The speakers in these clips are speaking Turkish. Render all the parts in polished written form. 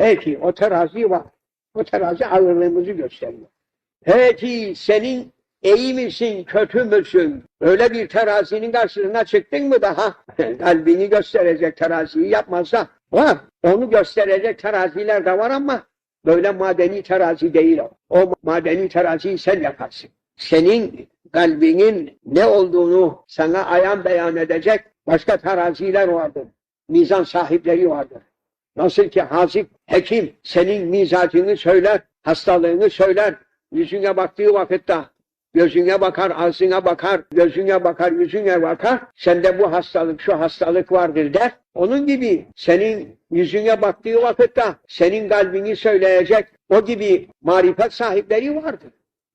Peki o terazi var. O terazi ağırlığımızı gösteriyor. Peki senin iyi misin, kötü müsün? Öyle bir terazinin karşısına çıktın mı daha? Kalbini gösterecek teraziyi yapmazsa var. Onu gösterecek teraziler de var ama böyle madeni terazi değil o. O madeni teraziyi sen yaparsın. Senin kalbinin ne olduğunu sana ayan beyan edecek başka teraziler vardır. Mizan sahipleri vardır. Nasıl ki hazip, hekim senin mizacını söyler, hastalığını söyler, yüzüne baktığı vakitte gözüne bakar, ağzına bakar, gözüne bakar, yüzüne bakar, sende bu hastalık, şu hastalık vardır der. Onun gibi senin yüzüne baktığı vakitte senin kalbini söyleyecek o gibi marifet sahipleri vardır.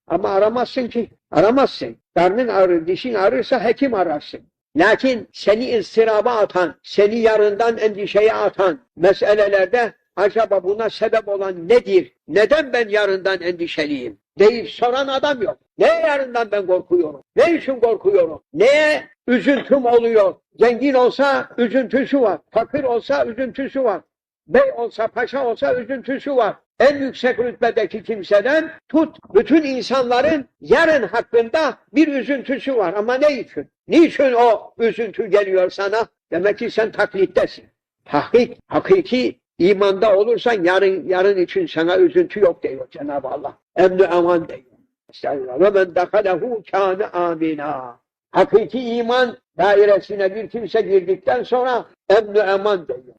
Ama aramazsın ki, aramazsın. Karnın ağrır, dişin ağrırsa hekim ararsın. Lakin seni ıstıraba atan, seni yarından endişeye atan meselelerde acaba buna sebep olan nedir? Neden ben yarından endişeliyim? Deyip soran adam yok. Ne yarından ben korkuyorum? Ne için korkuyorum? Neye üzüntüm oluyor? Zengin olsa üzüntüsü var. Fakir olsa üzüntüsü var. Bey olsa, paşa olsa üzüntüsü var. En yüksek rütbedeki kimseden tut, bütün insanların yarın hakkında bir üzüntüsü var. Ama ne için? Niçin o üzüntü geliyor sana? Demek ki sen taklittesin. Tahkik, hakiki imanda olursan yarın için sana üzüntü yok diyor Cenab-ı Allah. Emn-i eman diyor. Ve men dekalehu kâne amina. Hakiki iman dairesine bir kimse girdikten sonra emn-i eman diyor.